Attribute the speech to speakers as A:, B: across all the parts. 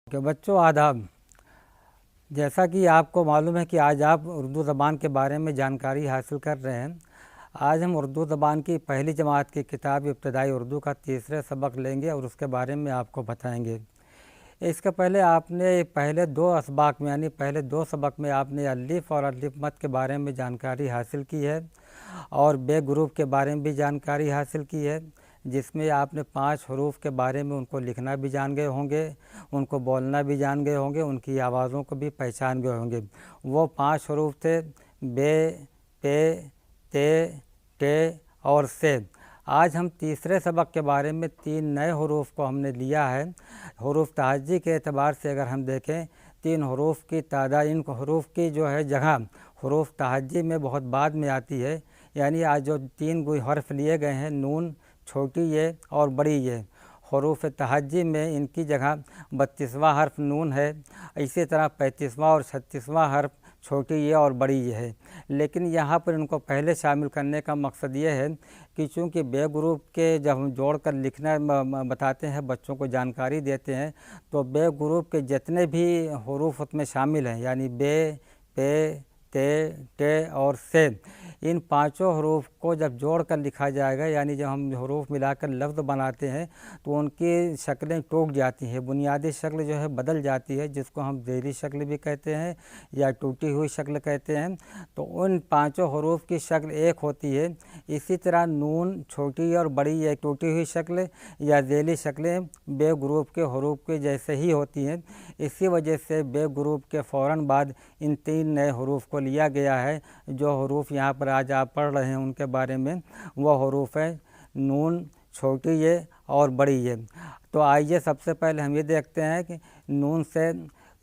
A: کہ بچوں آداب، جیسا کہ آپ کو معلوم ہے کہ آج آپ اردو زبان کے بارے میں جانکاری حاصل کر رہے ہیں۔ آج ہم اردو زبان کی پہلی جماعت کی کتاب ابتدائی اردو کا تیسرے سبق لیں گے اور اس کے بارے میں آپ کو بتائیں گے۔ اس کے پہلے آپ نے پہلے دو اسباق میں یعنی پہلے دو سبق میں آپ نے الف اور الف مد کے بارے میں جانکاری حاصل کی ہے اور بے گروپ کے بارے میں بھی جانکاری حاصل کی ہے، جس میں آپ نے 5 حروف کے بارے میں ان کو لکھنا بھی جان گئے ہوں گے، ان کو بولنا بھی جان گئے ہوں گے، ان کی آوازوں کو بھی پہچان گئے ہوں گے۔ وہ 5 حروف تھے بے، پے، تے، ٹے اور سے۔ آج ہم تیسرے سبق کے بارے میں 3 نئے حروف کو ہم نے لیا ہے۔ حروف تہجی کے اعتبار سے اگر ہم دیکھیں 3 حروف کی تعداد، ان حروف کی جو ہے جگہ حروف تہجی میں بہت بعد میں آتی ہے، یعنی آج جو 3 حرف لیے گئے ہیں نون، چھوٹی یہ اور بڑی یہ، حروف تہجی میں ان کی جگہ 32واں حرف نون ہے، اسی طرح 35واں اور 36واں حرف چھوٹی یہ اور بڑی یہ ہے۔ لیکن یہاں پر ان کو پہلے شامل کرنے کا مقصد یہ ہے کہ چونکہ بے گروپ کے جب ہم جوڑ کر لکھنا بتاتے ہیں، بچوں کو جانکاری دیتے ہیں، تو بے گروپ کے جتنے بھی حروف اس میں شامل ہیں یعنی بے، پے، تے، ٹے اور سے، ان 5 حروف کو جب جوڑ کر لکھا جائے گا یعنی جب ہم حروف ملا کر لفظ بناتے ہیں تو ان کی شکلیں ٹوٹ جاتی ہیں، بنیادی شکل جو ہے بدل جاتی ہے، جس کو ہم ذیلی شکل بھی کہتے ہیں یا ٹوٹی ہوئی شکل کہتے ہیں۔ تو ان 5 حروف کی شکل ایک ہوتی ہے۔ اسی طرح نون، چھوٹی اور بڑی یہ ٹوٹی ہوئی شکل یا ذیلی شکلیں بے گروپ کے حروف کے جیسے ہی ہوتی ہیں۔ اسی وجہ سے بے گروپ کے فوراً بعد ان 3 نئے حروف کو لیا گیا ہے۔ جو حروف یہاں پر آج آپ پڑھ رہے ہیں ان کے بارے میں وہ حروف ہیں نون، چھوٹی یہ اور بڑی یہ۔ تو آئیے سب سے پہلے ہم یہ دیکھتے ہیں کہ نون سے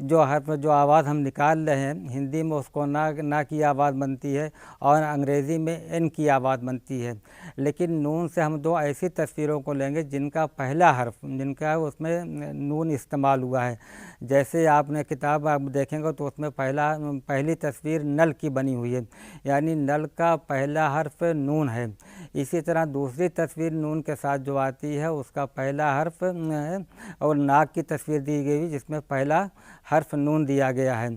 A: جو حرف جو آواز ہم نکال رہے ہیں، ہندی میں اس کو نا کی آواز بنتی ہے اور انگریزی میں این کی آواز بنتی ہے، لیکن نون سے ہم 2 ایسی تصویروں کو لیں گے جن کا پہلا حرف جن کا اس میں نون استعمال ہوا ہے۔ جیسے آپ نے کتاب آپ دیکھیں گے تو اس میں پہلی تصویر نل کی بنی ہوئی ہے، یعنی نل کا پہلا حرف نون ہے۔ اسی طرح دوسری تصویر نون کے ساتھ جو آتی ہے اس کا پہلا حرف اور ناک کی تصویر دی گئی جس میں پہلا حرف نون دیا گیا ہے۔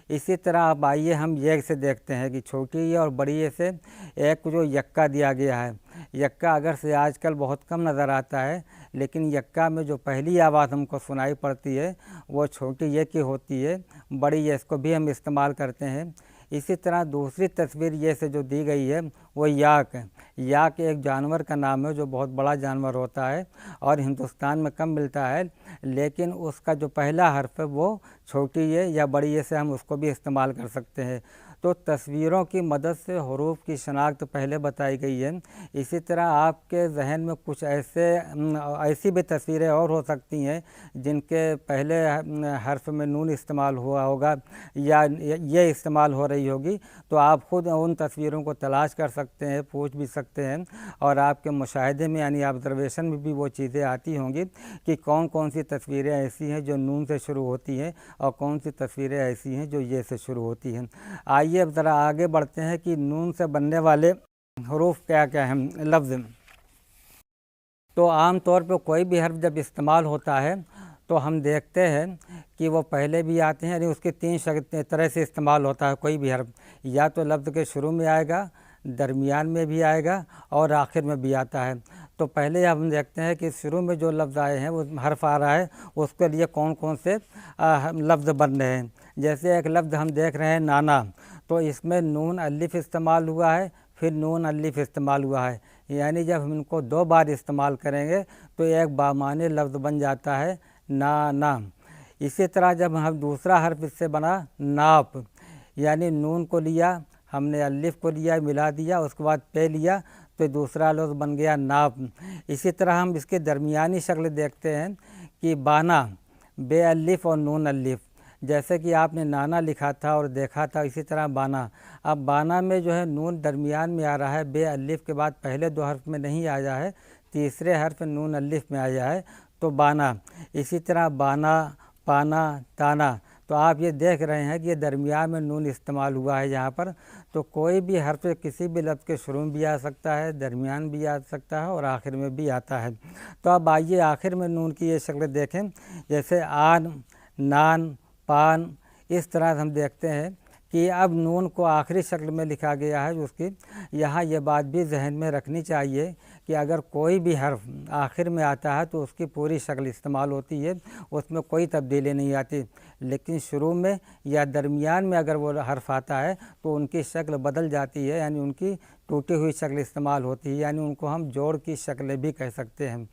A: اسی طرح اب آئیے ہم یہ سے دیکھتے ہیں کہ چھوٹی یہ اور بڑی یہ سے ایک جو یکا دیا گیا ہے۔ یکا اگر سے آج کل بہت کم نظر آتا ہے، لیکن یکا میں جو پہلی آواز ہم کو سنائی پڑتی ہے وہ چھوٹی یہ کی ہوتی ہے، بڑی یہ اس کو بھی ہم استعمال کرتے ہیں۔ اسی طرح دوسری تصویر یہ سے جو دی گئی ہے وہ یاک ہے۔ یاک ایک جانور کا نام ہے جو بہت بڑا جانور ہوتا ہے اور ہندوستان میں کم ملتا ہے، لیکن اس کا جو پہلا حرف ہے وہ چھوٹی یہ یا بڑی یہ سے ہم اس کو بھی استعمال کر سکتے ہیں۔ تو تصویروں کی مدد سے حروف کی شناخت پہلے بتائی گئی ہے۔ اسی طرح آپ کے ذہن میں کچھ ایسی بھی تصویریں اور ہو سکتی ہیں جن کے پہلے حرف میں نون استعمال ہوا ہوگا یا یہ استعمال ہو رہی ہوگی، تو آپ خود ان تصویروں کو تلاش کر سکتے ہیں، پوچھ بھی سکتے ہیں اور آپ کے مشاہدے میں یعنی آبزرویشن میں بھی وہ چیزیں آتی ہوں گی کہ کون کون سی تصویریں ایسی ہیں جو نون سے شروع ہوتی ہیں اور کون سی تصویریں ایسی ہیں جو یہ سے شروع ہوتی ہیں۔ آئیے اب ذرا آگے بڑھتے ہیں کہ نون سے بننے والے حروف کیا کیا ہیں لفظ۔ تو عام طور پہ کوئی بھی حرف جب استعمال ہوتا ہے تو ہم دیکھتے ہیں کہ وہ پہلے بھی آتے ہیں، یعنی اس کے 3 طرح سے استعمال ہوتا ہے کوئی بھی حرف، یا تو لفظ کے شروع میں آئے گا، درمیان میں بھی آئے گا اور آخر میں بھی آتا ہے۔ تو پہلے ہم دیکھتے ہیں کہ شروع میں جو لفظ آئے ہیں وہ حرف آ رہا ہے اس کے لیے کون کون سے لفظ بن رہے ہیں۔ جیسے ایک لفظ ہم دیکھ رہے ہیں نانا، تو اس میں نون الف استعمال ہوا ہے، پھر نون الف استعمال ہوا ہے، یعنی جب ہم ان کو 2 بار استعمال کریں گے تو ایک بامعنی لفظ بن جاتا ہے نا۔ اسی طرح جب ہم دوسرا حرف اس سے بنا ناپ، یعنی نون کو لیا ہم نے، الف کو لیا ملا دیا، اس کے بعد پے لیا تو دوسرا لفظ بن گیا ناپ۔ اسی طرح ہم اس کے درمیانی شکل دیکھتے ہیں کہ بانا، بے الف اور نون الف، جیسے کہ آپ نے نانا لکھا تھا اور دیکھا تھا، اسی طرح بانا۔ اب بانا میں جو ہے نون درمیان میں آ رہا ہے، بے الف کے بعد پہلے 2 حرف میں نہیں آیا ہے، تیسرے حرف نون الف میں آیا ہے تو بانا۔ اسی طرح بانا، پانا، تانا، تو آپ یہ دیکھ رہے ہیں کہ یہ درمیان میں نون استعمال ہوا ہے یہاں پر۔ تو کوئی بھی حرف کسی بھی لفظ کے شروع میں بھی آ سکتا ہے، درمیان بھی آ سکتا ہے اور آخر میں بھی آتا ہے۔ تو اب آئیے آخر میں نون کی یہ شکل دیکھیں، جیسے آن، नान, पान। इस तरह हम देखते हैं कि अब नून को आखिरी शक्ल में लिखा गया है। उसकी यहाँ ये बात भी जहन में रखनी चाहिए कि अगर कोई भी हर्फ आखिर में आता है तो उसकी पूरी शक्ल इस्तेमाल होती है, उसमें कोई तब्दीली नहीं आती। लेकिन शुरू में या दरमियान में अगर वो हर्फ आता है तो उनकी शक्ल बदल जाती है, यानी उनकी टूटी हुई शक्ल इस्तेमाल होती है, यानी उनको हम जोड़ की शक्लें भी कह सकते हैं।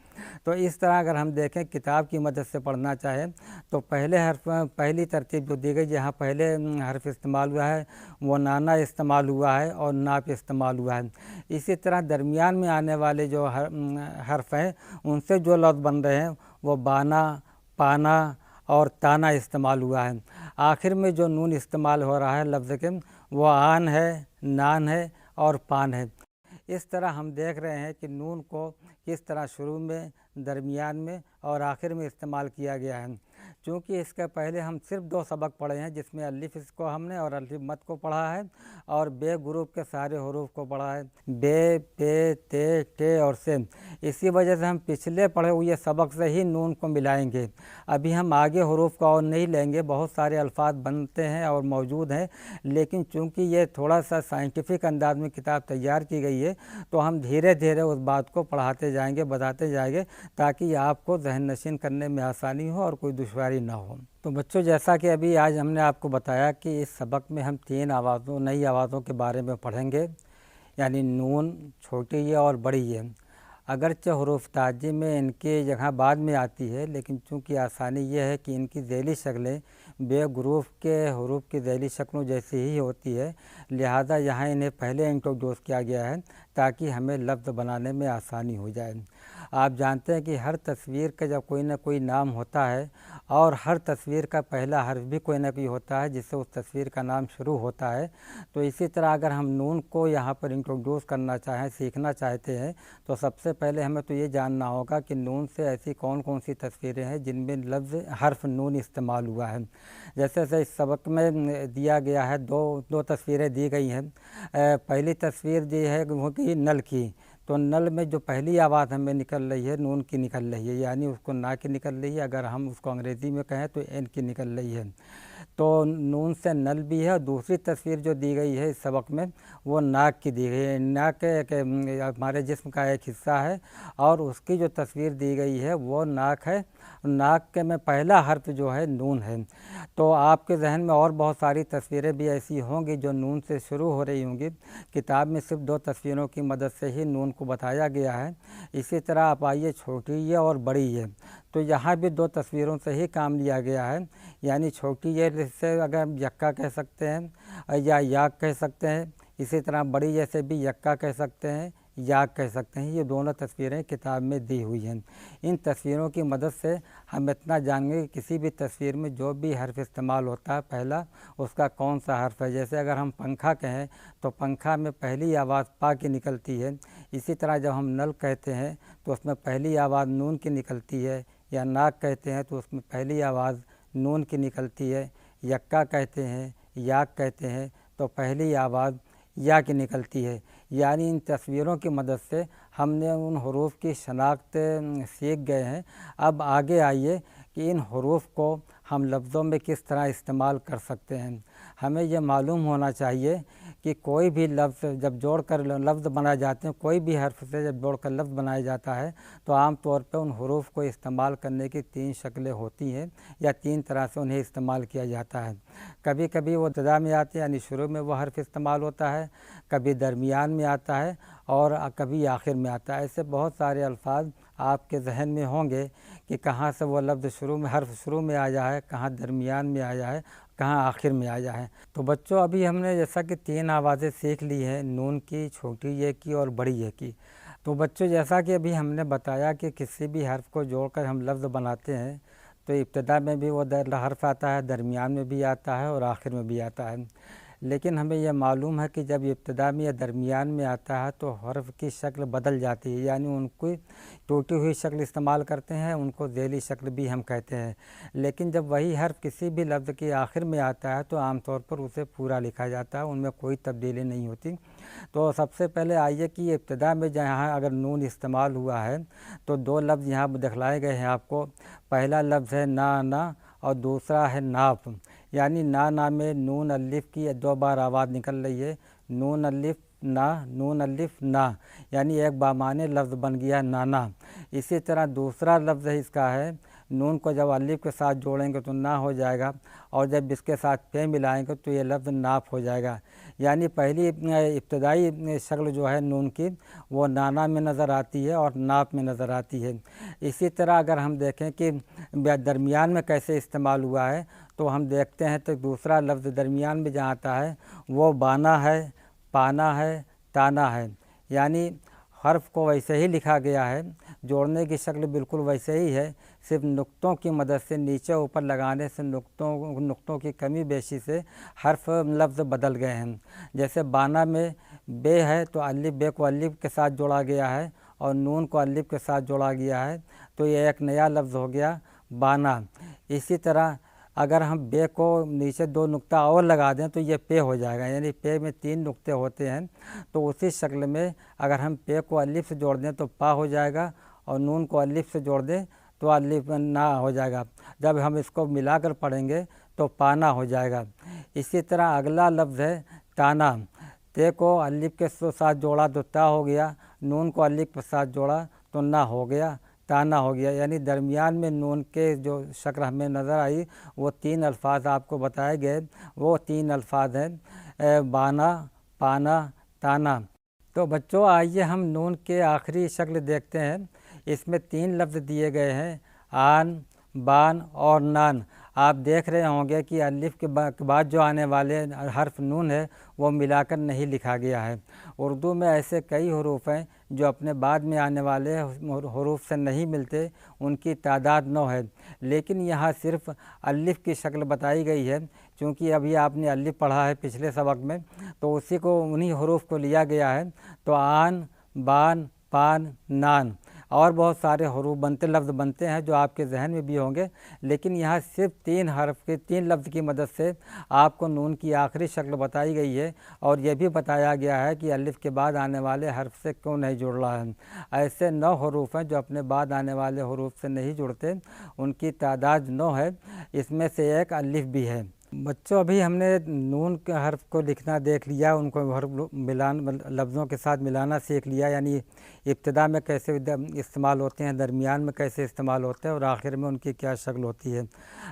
A: तो इस तरह अगर हम देखें किताब की मदद से पढ़ना चाहें तो पहले हर्फ पहली तरतीब जो दी गई, जहाँ पहले हर्फ इस्तेमाल हुआ है वो नाना इस्तेमाल हुआ है और नाप इस्तेमाल हुआ है। इसी तरह दरमियान में आने वाले जो हर्फ हैं उनसे जो लफ्ज़ बन रहे हैं वो बाना, पाना और ताना इस्तेमाल हुआ है। आखिर में जो नून इस्तेमाल हो रहा है लफ्ज़ के वो आन है, नान है और पान है। इस तरह हम देख रहे हैं कि नून को किस तरह शुरू में, दरमियान में और आखिर में इस्तेमाल किया गया है। चूँकि इसके पहले हम सिर्फ 2 सबक पढ़े हैं, जिसमें अलिफ इसको हमने और अलिफ मत को पढ़ा है और बे ग्रुप के सारे हरूफ को पढ़ा है, बे, पे, ते, टे और से। इसी वजह से हम पिछले पढ़े हुए सबक से ही नून को मिलाएंगे। अभी हम आगे हरूफ का और नहीं लेंगे, बहुत सारे अल्फाज बनते हैं और मौजूद हैं, लेकिन चूँकि ये थोड़ा सा साइंटिफिक अंदाज में किताब तैयार की गई है तो हम धीरे धीरे उस बात को पढ़ाते जाएंगे, बताते जाएंगे, ताकि आपको ज़हन नशीन करने में आसानी हो और कोई दुश्वारी ना हो। तो बच्चों, जैसा कि अभी आज हमने आपको बताया कि इस सबक में हम 3 आवाज़ों, नई आवाज़ों के बारे में पढ़ेंगे, यानी नून, छोटी ये और बड़ी ये। अगरचे हरूफ ताजी में इनकी जगह बाद में आती है, लेकिन चूँकि आसानी ये है कि इनकी ज़ैली शक्लें बे ग्रुप के हरूफ की ज़ैली शक्लों जैसी ही होती है, लिहाजा यहाँ इन्हें पहले इंट्रोड्यूस किया गया है ताकि हमें लफ्ज़ बनाने में आसानी हो जाए। आप जानते हैं कि हर तस्वीर का जब कोई ना कोई नाम होता है और हर तस्वीर का पहला हर्फ भी कोई ना कोई होता है जिससे उस तस्वीर का नाम शुरू होता है। तो इसी तरह अगर हम नून को यहाँ पर इंट्रोड्यूस करना चाहें, सीखना चाहते हैं, तो सबसे पहले हमें तो ये जानना होगा कि नून से ऐसी कौन कौन सी तस्वीरें हैं जिनमें लफ्ज़ हर्फ नून इस्तेमाल हुआ है। जैसे इस सबक में दिया गया है, दो तस्वीरें दी गई हैं। पहली तस्वीर ये है वो कि नल की, तो नल में जो पहली आवाज़ हमें निकल रही है नून की निकल रही है, यानी उसको ना की निकल रही है। अगर हम उसको अंग्रेज़ी में कहें तो एन की निकल रही है। तो नून से नल भी है। और दूसरी तस्वीर जो दी गई है इस सबक में वो नाक की दी गई है। नाक के हमारे जिस्म का एक हिस्सा है और उसकी जो तस्वीर दी गई है वो नाक है। नाक के में पहला हर्फ जो है नून है। तो आपके जहन में और बहुत सारी तस्वीरें भी ऐसी होंगी जो नून से शुरू हो रही होंगी। किताब में सिर्फ 2 तस्वीरों की मदद से ही नून को बताया गया है। इसी तरह आप आइए छोटी ये और बड़ी ये, तो यहाँ भी 2 तस्वीरों से ही काम लिया गया है। यानी छोटी ये से अगर यक्का कह सकते हैं या याक कह सकते हैं, इसी तरह बड़ी जैसे भी यक्का कह सकते हैं, याक कह सकते हैं। ये दोनों तस्वीरें किताब में दी हुई हैं। इन तस्वीरों की मदद से हम इतना जानेंगे कि किसी भी तस्वीर में जो भी हर्फ इस्तेमाल होता है पहला, उसका कौन सा हर्फ है। जैसे अगर हम पंखा कहें तो पंखा में पहली आवाज़ पा की निकलती है। इसी तरह जब हम नल कहते हैं तो उसमें पहली आवाज़ नून की निकलती है। या नाक कहते हैं तो उसमें पहली आवाज़ नून की निकलती है। यक्का कहते हैं, याक कहते हैं तो पहली आवाज़ या की निकलती है। यानी इन तस्वीरों की मदद से हमने उन हरूफ की शनाख्त सीख गए हैं। अब आगे आइए कि इन हरूफ को हम लफ्ज़ों में किस तरह इस्तेमाल कर सकते हैं। हमें यह मालूम होना चाहिए कि कोई भी लफ्ज़ जब जोड़ कर लफ्ज़ बनाए जाते हैं, कोई भी हर्फ से जब जोड़ कर लफ्ज़ बनाया जाता है तो आम तौर पर उन हरूफ को इस्तेमाल करने की 3 शक्लें होती हैं या 3 तरह से उन्हें इस्तेमाल किया जाता है। कभी कभी वो इब्तिदा में आते हैं, यानी शुरू में वो हर्फ इस्तेमाल होता है, कभी दरमियान में आता है और कभी आखिर में आता है। ऐसे बहुत सारे अल्फाज आपके जहन में होंगे कि कहाँ से वो लफ्ज़ शुरू में हर्फ शुरू में आया है, कहाँ दरमियान में आया है, कहाँ आखिर में आया है। तो बच्चों, अभी हमने जैसा कि 3 आवाज़ें सीख ली हैं, नून की, छोटी ये की और बड़ी ये की। तो बच्चों, जैसा कि अभी हमने बताया कि किसी भी हर्फ को जोड़कर हम लफ्ज़ बनाते हैं तो इब्तिदा में भी वो हर्फ आता है, दरमियान में भी आता है और आखिर में भी आता है। लेकिन हमें यह मालूम है कि जब इब्तिदा में या दरमियान में आता है तो हर्फ की शक्ल बदल जाती है, यानी उनको टूटी हुई शक्ल इस्तेमाल करते हैं, उनको ज़ैली शक्ल भी हम कहते हैं। लेकिन जब वही हर्फ किसी भी लफ्ज़ के आखिर में आता है तो आमतौर पर उसे पूरा लिखा जाता है, उनमें कोई तब्दीली नहीं होती। तो सबसे पहले आइए कि इब्तिदा में जहाँ अगर नून इस्तेमाल हुआ है तो 2 लफ्ज़ यहाँ दिखलाए गए हैं आपको। पहला लफ्ज़ है ना और दूसरा है नाप, यानी ना में नून अलिफ की 2 बार आवाज़ निकल रही है, नून अलिफ ना, नून अलिफ ना, यानी एक बामाने लफ्ज़ बन गया नाना। इसी तरह दूसरा लफ्ज़ इसका है, नून को जब अलिफ के साथ जोड़ेंगे तो ना हो जाएगा, और जब इसके साथ पे मिलाएंगे तो ये लफ्ज़ नाप हो जाएगा। यानी पहली इब्तदाई शक्ल जो है नून की वो नाना में नज़र आती है और नाप में नज़र आती है। इसी तरह अगर हम देखें कि दरमियान में कैसे इस्तेमाल हुआ है, तो हम देखते हैं तो दूसरा लफ्ज़ दरमियान में जहाँ आता है वो बाना है, पाना है, ताना है। यानी हर्फ को वैसे ही लिखा गया है, जोड़ने की शक्ल बिल्कुल वैसे ही है, सिर्फ नुक्तों की मदद से नीचे ऊपर लगाने से नुक्तों की कमी बेशी से हर्फ लफ्ज़ बदल गए हैं। जैसे बाना में बे है तो अलिफ बे को अलिफ के साथ जोड़ा गया है और नून को अलिफ के साथ जोड़ा गया है, तो ये एक नया लफ्ज़ हो गया बाना। इसी तरह अगर हम बे को नीचे 2 नुक्ता और लगा दें तो ये पे हो जाएगा, यानी पे में 3 नुक्ते होते हैं, तो उसी शक्ल में अगर हम पे को अलिफ से जोड़ दें तो पा हो जाएगा और नून को अलिफ से जोड़ दें तो अलिफ ना हो जाएगा। जब हम इसको मिलाकर पढ़ेंगे तो पाना हो जाएगा। इसी तरह अगला लफ्ज़ है ताना, ते को अलिफ के साथ जोड़ा तो ता हो गया, नून को अलिफ के साथ जोड़ा तो ना हो गया, ताना हो गया। यानी दरमियान में नून के जो शक्ल हमें नज़र आई वो 3 अल्फाज आपको बताए गए, वो 3 अल्फाज हैं बाना, पाना, ताना। तो बच्चों आइए हम नून के आखिरी शक्ल देखते हैं। इसमें 3 लफ्ज़ दिए गए हैं, आन, बान और नान। आप देख रहे होंगे कि अलिफ के बाद जो आने वाले हर्फ नून है वो मिलाकर नहीं लिखा गया है। उर्दू में ऐसे कई हरूफ हैं जो अपने बाद में आने वाले हरूफ से नहीं मिलते, उनकी तादाद 9 है, लेकिन यहाँ सिर्फ अलिफ की शक्ल बताई गई है। क्योंकि अभी आपने अलिफ पढ़ा है पिछले सबक में, तो उसी को उन्हीं हरूफ को लिया गया है। तो आन, बान, पान, नान और बहुत सारे हरूफ बनते लफ्ज़ बनते हैं जो आपके जहन में भी होंगे, लेकिन यहाँ सिर्फ 3 हर्फ के 3 लफ्ज़ की मदद से आपको नून की आखिरी शक्ल बताई गई है, और ये भी बताया गया है कि अलिफ के बाद आने वाले हर्फ से क्यों नहीं जुड़ रहा है। ऐसे 9 हरूफ हैं जो अपने बाद आने वाले हरूफ से नहीं जुड़ते, उनकी तादाद 9 है, इसमें से एक अलिफ भी है। बच्चों अभी हमने नून के हर्फ को लिखना देख लिया, उनको हर्फ लफ्ज़ों के साथ मिलाना सीख लिया, यानी इब्तिदा में कैसे इस्तेमाल होते हैं, दरमियान में कैसे इस्तेमाल होते हैं और आखिर में उनकी क्या शक्ल होती है।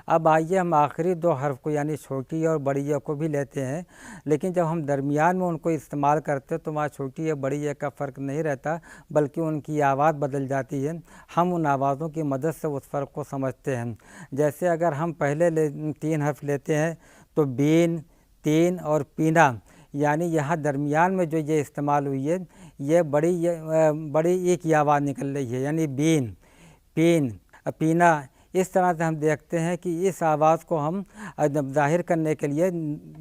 A: अब आइए हम आखिरी 2 हर्फ को यानी छोटी और बड़ी ए को भी लेते हैं, लेकिन जब हम दरमियान में उनको इस्तेमाल करते हैं तो वहाँ छोटी या बड़ी ए का फ़र्क नहीं रहता, बल्कि उनकी आवाज़ बदल जाती है। हम उन आवाज़ों की मदद से उस फ़र्क को समझते हैं। जैसे अगर हम पहले 3 हर्फ लेते हैं तो बीन, तीन और पीना, यानी यहाँ दरमियान में जो ये इस्तेमाल हुई है ये बड़ी ई की आवाज़ निकल रही है, यानी बीन, पीन, पीना। इस तरह से हम देखते हैं कि इस आवाज़ को हम ज़ाहिर करने के लिए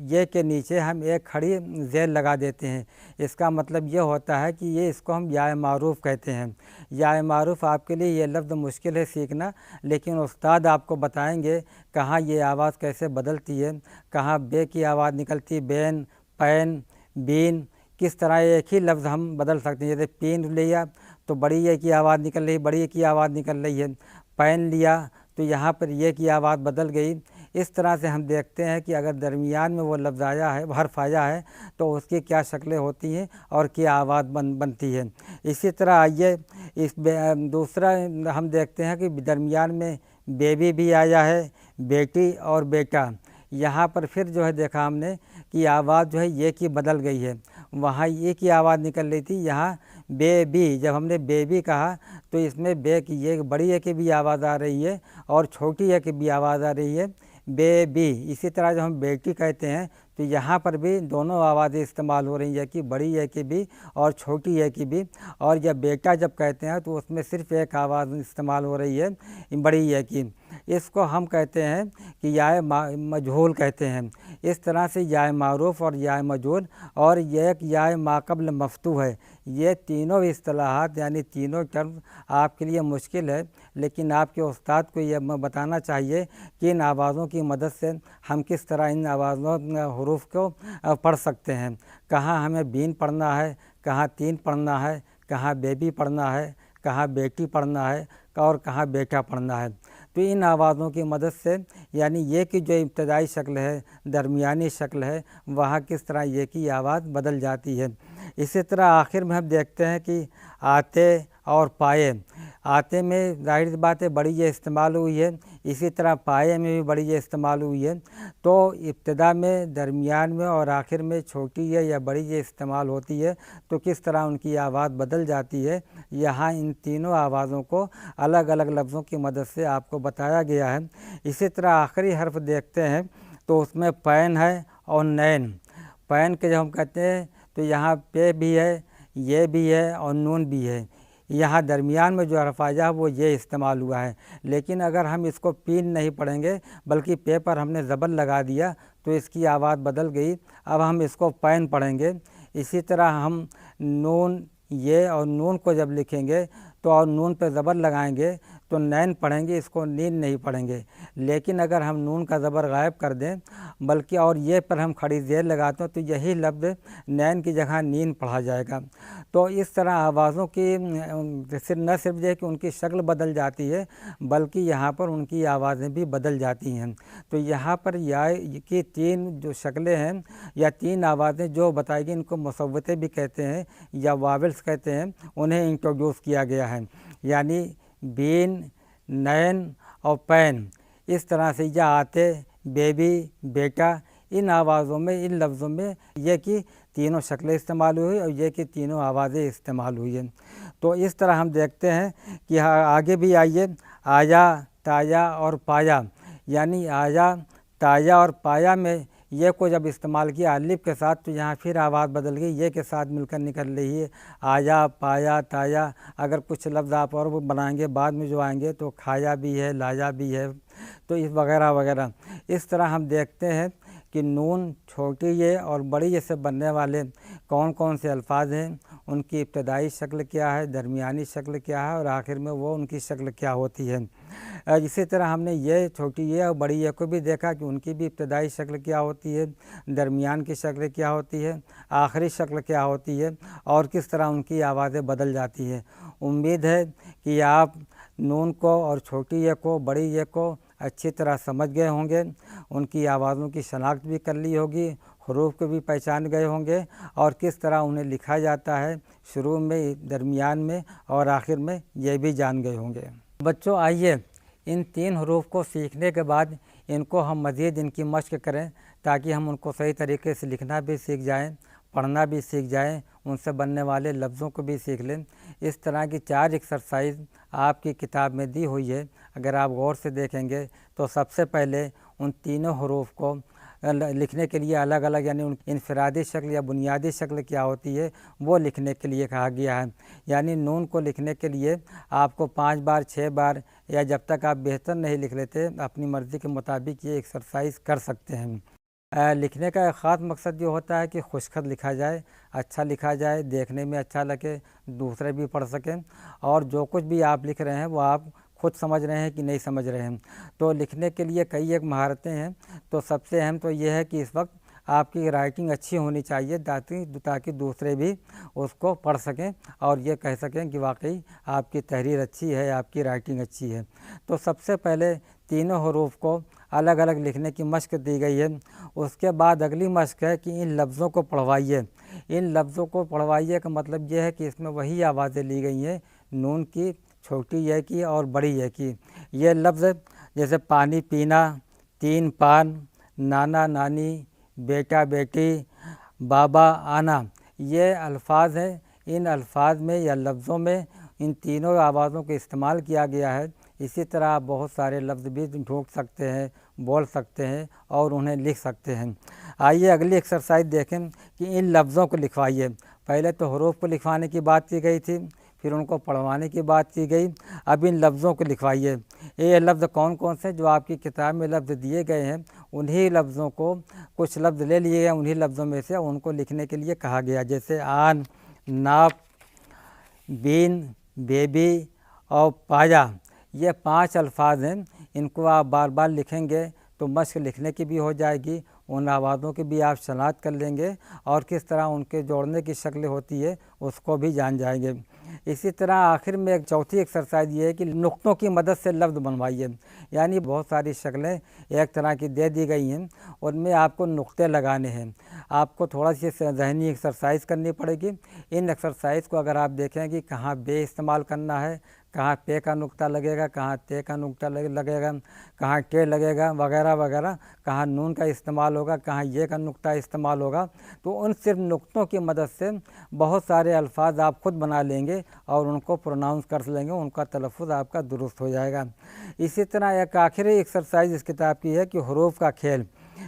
A: ये के नीचे हम एक खड़ी ज़ेर लगा देते हैं। इसका मतलब ये होता है कि ये इसको हम या मारूफ़ कहते हैं। या मारूफ़ आपके लिए ये लफ्ज़ मुश्किल है सीखना, लेकिन उस्ताद आपको बताएंगे कहाँ ये आवाज़ कैसे बदलती है, कहाँ बे की आवाज़ निकलती, बैन, पैन, बीन, किस तरह एक ही लफ्ज़ हम बदल सकते हैं। जैसे पीन लिया तो बड़ी ए की आवाज़ निकल रही, बड़ी ए की आवाज़ निकल रही है। पैन लिया तो यहाँ पर ये की आवाज़ बदल गई। इस तरह से हम देखते हैं कि अगर दरमियान में वो लफ्ज़ आया है, हर्फ आया है, तो उसकी क्या शक्लें होती हैं और क्या आवाज़ बनती है। इसी तरह आइए दूसरा हम देखते हैं कि दरमियान में बेबी भी आया है, बेटी और बेटा। यहाँ पर फिर जो है देखा हमने कि आवाज़ जो है ये की बदल गई है, वहाँ ये की आवाज़ निकल रही थी, यहाँ बेबी। जब हमने बेबी कहा तो इसमें बे की ये बड़ी ए की भी आवाज़ आ रही है और छोटी ए की भी आवाज़ आ रही है, बेबी। इसी तरह जब हम बेटी कहते हैं तो यहाँ पर भी दोनों आवाज़ें इस्तेमाल हो रही है कि बड़ी ए की भी और छोटी ए की भी। और जब बेटा जब कहते हैं तो उसमें सिर्फ एक आवाज़ इस्तेमाल हो रही है, बड़ी ए की। इसको हम कहते हैं कि या मजहूल कहते हैं। इस तरह से या मारूफ़ और या मजहूल और ये एक या माक़बल मफ्तूह है। ये तीनों इस्तिलाहात यानी तीनों टर्म आपके लिए मुश्किल है, लेकिन आपके उस्ताद को ये बताना चाहिए कि इन आवाज़ों की मदद से हम किस तरह इन आवाज़ों हरूफ को पढ़ सकते हैं। कहाँ हमें बीन पढ़ना है, कहाँ तीन पढ़ना है, कहाँ बेबी पढ़ना है, कहाँ बेटी पढ़ना है और कहाँ बेटा पढ़ना है। तो تو ان آوازوں کی مدد سے یعنی یہ کی جو ابتدائی شکل ہے، درمیانی شکل ہے، وہاں کس طرح یہ کی آواز بدل جاتی ہے۔ اسی طرح آخر میں ہم دیکھتے ہیں کہ آتے اور پائے، آتے میں ظاہر سی بات ہے بڑی یہ استعمال ہوئی ہے، اسی طرح پائے میں بھی بڑی یہ استعمال ہوئی ہے۔ تو ابتدا میں، درمیان میں اور آخر میں چھوٹی ہے یا بڑی یہ استعمال ہوتی ہے، تو کس طرح ان کی آواز بدل جاتی ہے، یہاں ان تینوں آوازوں کو الگ الگ لفظوں کی مدد سے آپ کو بتایا گیا ہے۔ اسی طرح آخری حرف دیکھتے ہیں تو اس میں پین ہے اور نین۔ پین کے جب ہم کہتے ہیں تو یہاں پے بھی ہے، یہ بھی ہے اور نون بھی ہے۔ یہاں درمیان میں جو حرف آیا وہ یہ استعمال ہوا ہے، لیکن اگر ہم اس کو پین نہیں پڑھیں گے بلکہ پے پر ہم نے زبر لگا دیا تو اس کی آواز بدل گئی۔ اب ہم اس کو پین پڑھیں گے۔ اسی طرح ہم نون، یہ اور نون کو جب لکھیں گے تو اور نون پہ زبر لگائیں گے تو نین پڑھیں گے، اس کو نین نہیں پڑھیں گے۔ لیکن اگر ہم نون کا زبر غائب کر دیں بلکہ اور یہ پر ہم کھڑی زیر لگاتے ہیں تو یہی لفظ نین کی جگہ نین پڑھا جائے گا۔ تو اس طرح آوازوں کی نہ صرف یہ کہ ان کی شکل بدل جاتی ہے بلکہ یہاں پر ان کی آوازیں بھی بدل جاتی ہیں۔ تو یہاں پر یا کی تین جو شکلیں ہیں یا تین آوازیں جو بتائی گئی ان کو مصوتے بھی کہتے ہیں یا واولس کہتے ہیں، انہیں انٹروڈیوس کیا گیا ہے، یعنی بین، نین اور پین۔ اس طرح سے یا آتے، بیبی، بیٹا، ان آوازوں میں، ان لفظوں میں یہ کی تینوں شکلیں استعمال ہوئی اور یہ کی تینوں آوازیں استعمال ہوئی ہیں۔ تو اس طرح ہم دیکھتے ہیں کہ آگے بھی آئیے، آیا، تایا اور پایا، یعنی آیا، تایا اور پایا میں یہ کو جب استعمال کیا الف کے ساتھ تو یہاں پھر آواز بدل گئی، یہ کے ساتھ مل کر نکل رہی ہے، آیا، پایا، تایا۔ اگر کچھ لفظ آپ اور بنائیں گے بعد میں جو آئیں گے تو کھایا بھی ہے، لایا بھی ہے، تو اس وغیرہ وغیرہ۔ اس طرح ہم دیکھتے ہیں کہ نون، چھوٹی یہ اور بڑی یہ سے بننے والے کون کون سے الفاظ ہیں، ان کی ابتدائی شکل کیا ہے، درمیانی شکل کیا ہے اور آخر میں وہ ان کی شکل کیا ہوتی ہے۔ اسی طرح ہم نے یہ، چھوٹی یہ اور بڑی یہ کو بھی دیکھا کہ ان کی بھی ابتدائی شکل کیا ہوتی ہے، درمیان کی شکل کیا ہوتی ہے، آخری شکل کیا ہوتی ہے اور کس طرح ان کی آوازیں بدل جاتی ہیں۔ امید ہے کہ آپ نون کو اور چھوٹی یہ کو، بڑی یہ کو اچھی طرح سمجھ گئے ہوں گے، ان کی آوازوں کی شناخت بھی کر لی ہوگی، حروف کو بھی پہچان گئے ہوں گے اور کس طرح انہیں لکھا جاتا ہے، شروع میں، درمیان میں اور آخر میں یہ بھی جان گئے ہوں گے۔ بچوں آئیے ان تین حروف کو سیکھنے کے بعد ان کو ہم مزید ان کی مشق کریں تاکہ ہم ان کو صحیح طریقے سے لکھنا بھی سیکھ جائیں، پڑھنا بھی سیکھ جائیں، ان سے بننے والے لفظوں کو بھی سیکھ لیں۔ اس طرح کی 4 ایکسرسائز آپ کی کتاب میں دی ہوئی ہے، اگر آپ غور سے دیکھیں گے تو سب سے پہلے ان تینوں حروف کو لکھنے کے لیے الگ الگ، یعنی ان کی انفرادی شکل یا بنیادی شکل کیا ہوتی ہے وہ لکھنے کے لیے کہا گیا ہے۔ یعنی نون کو لکھنے کے لیے آپ کو 5 بار، 6 بار یا جب تک آپ بہتر نہیں لکھ لیتے اپنی مرضی کے مطابق یہ ایکسرسائز کر سکتے ہیں۔ لکھنے کا ایک خاص مقصد یہ ہوتا ہے کہ خوش خط لکھا جائے، اچھا لکھا جائے، دیکھنے میں اچھا لگے، دوسرے بھی پڑھ سکیں اور جو کچھ بھی آپ لکھ رہے ہیں وہ آپ خود سمجھ رہے ہیں کہ نہیں سمجھ رہے ہیں۔ تو لکھنے کے لیے کئی ایک مہارتیں ہیں، تو سب سے اہم تو یہ ہے کہ اس وقت آپ کی رائٹنگ اچھی ہونی چاہیے تاکہ دوسرے بھی اس کو پڑھ سکیں اور یہ کہہ سکیں کہ واقعی آپ کی تحریر اچھی ہے، آپ کی رائٹنگ اچھی ہے۔ تو سب سے پہلے تینوں حروف کو الگ الگ لکھنے کی مشق دی گئی ہے۔ اس کے بعد اگلی مشق ہے کہ ان لفظوں کو پڑھوائیے۔ ان لفظوں کو پڑھوائیے کا مطلب یہ ہے کہ اس میں وہی آوازیں لی گئی ہیں، نون کی، چھوٹی یہ کی اور بڑی یہ کی۔ یہ لفظ جیسے پانی پینا، 3 پان، نانا نانی، بیٹا بیٹی، بابا آنا، یہ الفاظ ہیں۔ ان الفاظ میں یا لفظوں میں ان تینوں آوازوں کو استعمال کیا گیا ہے۔ اسی طرح آپ بہت سارے لفظ بھی ڈھونڈ سکتے ہیں، بول سکتے ہیں اور انہیں لکھ سکتے ہیں۔ آئیے اگلی ایکسرسائز دیکھیں کہ ان لفظوں کو لکھوائیے۔ پہلے تو حروف کو لکھوانے کی بات کی گئی تھی، پھر ان کو پڑھوانے کی بات کی گئی، اب ان لفظوں کو لکھوائیے۔ یہ لفظ کون کون سے جو آپ کی کتاب میں لفظ دیے گئے ہیں انہی لفظوں کو، کچھ لفظ لے لیے گئے انہی لفظوں میں سے ان کو لکھنے کے لیے کہا گیا، جیسے آن، ناپ، بین، بیبی اور پایا۔ یہ 5 الفاظ ہیں، ان کو آپ بار بار لکھیں گے تو مشق لکھنے کی بھی ہو جائے گی، उन आवाज़ों की भी आप शनाख्त कर लेंगे और किस तरह उनके जोड़ने की शक्ल होती है उसको भी जान जाएंगे। इसी तरह आखिर में एक चौथी एक्सरसाइज ये है कि नुक्तों की मदद से लफ्ज़ बनवाइए। यानी बहुत सारी शक्लें एक तरह की दे दी गई हैं, उनमें आपको नुक्ते लगाने हैं। आपको थोड़ा सी ज़हनी एक्सरसाइज करनी पड़ेगी। इन एक्सरसाइज को अगर आप देखें कि कहाँ बे इस्तेमाल करना है, कहाँ पे का नुक्ता लगेगा, कहाँ ते का नुक्ता लगेगा, कहाँ टे लगेगा वगैरह वगैरह, कहाँ नून का इस्तेमाल होगा, कहाँ ये का नुक्ता इस्तेमाल होगा, तो उन सिर्फ नुक्तों की मदद से बहुत सारे अल्फाज आप खुद बना लेंगे और उनको प्रोनाउंस कर लेंगे, उनका तलफ़ुज़ आपका दुरुस्त हो जाएगा। इसी तरह एक आखिरी एक्सरसाइज इस किताब की है कि हुरूफ का खेल।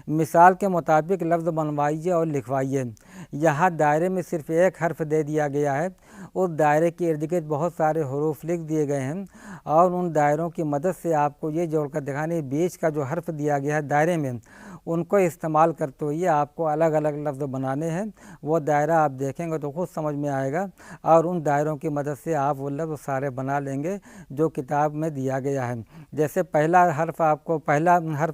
A: मिसाल के मुताबिक लफ्ज़ बनवाइए और लिखवाइए। यहाँ दायरे में सिर्फ एक हर्फ दे दिया गया है, उस दायरे के इर्द गिर्द बहुत सारे हुरूफ लिख दिए गए हैं और उन दायरों की मदद से आपको ये जोड़कर दिखाने बीच का जो हर्फ दिया गया है दायरे में, उनको इस्तेमाल करते हुए आपको अलग अलग लफ्ज़ बनाने हैं। वो दायरा आप देखेंगे तो खुद समझ में आएगा और उन दायरों की मदद से आप वो लफ्ज़ सारे बना लेंगे जो किताब में दिया गया है। जैसे पहला हर्फ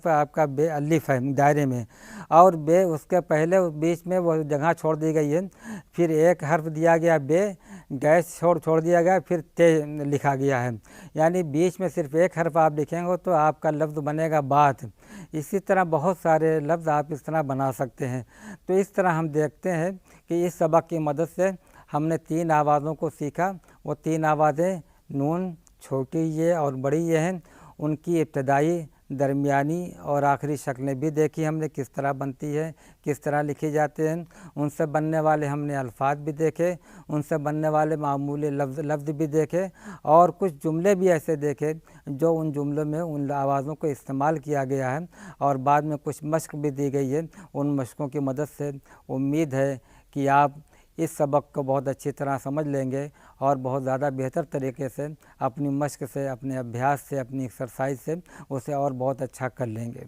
A: आपका बे अलिफ है दायरे में, और बे उसके पहले बीच में वो जगह छोड़ दी गई है। फिर एक हर्फ दिया गया बे, गैस छोड़ दिया गया, फिर ते लिखा गया है। यानी बीच में सिर्फ एक हर्फ आप लिखेंगे तो आपका लफ्ज़ बनेगा बात। इसी तरह बहुत सारे लफ्ज़ आप इस तरह बना सकते हैं। तो इस तरह हम देखते हैं कि इस सबक की मदद से हमने 3 आवाज़ों को सीखा। वो 3 आवाज़ें नून, छोटी ये और बड़ी ये हैं। उनकी इब्तदाई, दरमियानी और आखिरी शक्लें भी देखी हमने, किस तरह बनती है, किस तरह लिखे जाते हैं। उनसे बनने वाले हमने अल्फाज भी देखे, उनसे बनने वाले मामूली लफ्ज़ भी देखे और कुछ जुमले भी ऐसे देखे जो उन जुमलों में उन आवाज़ों को इस्तेमाल किया गया है और बाद में कुछ मश्क भी दी गई है। उन मश्कों की मदद से उम्मीद है कि आप इस सबक को बहुत अच्छी तरह समझ लेंगे और बहुत ज़्यादा बेहतर तरीके से अपनी मश्क से, अपने अभ्यास से, अपनी एक्सरसाइज से उसे और बहुत अच्छा कर लेंगे।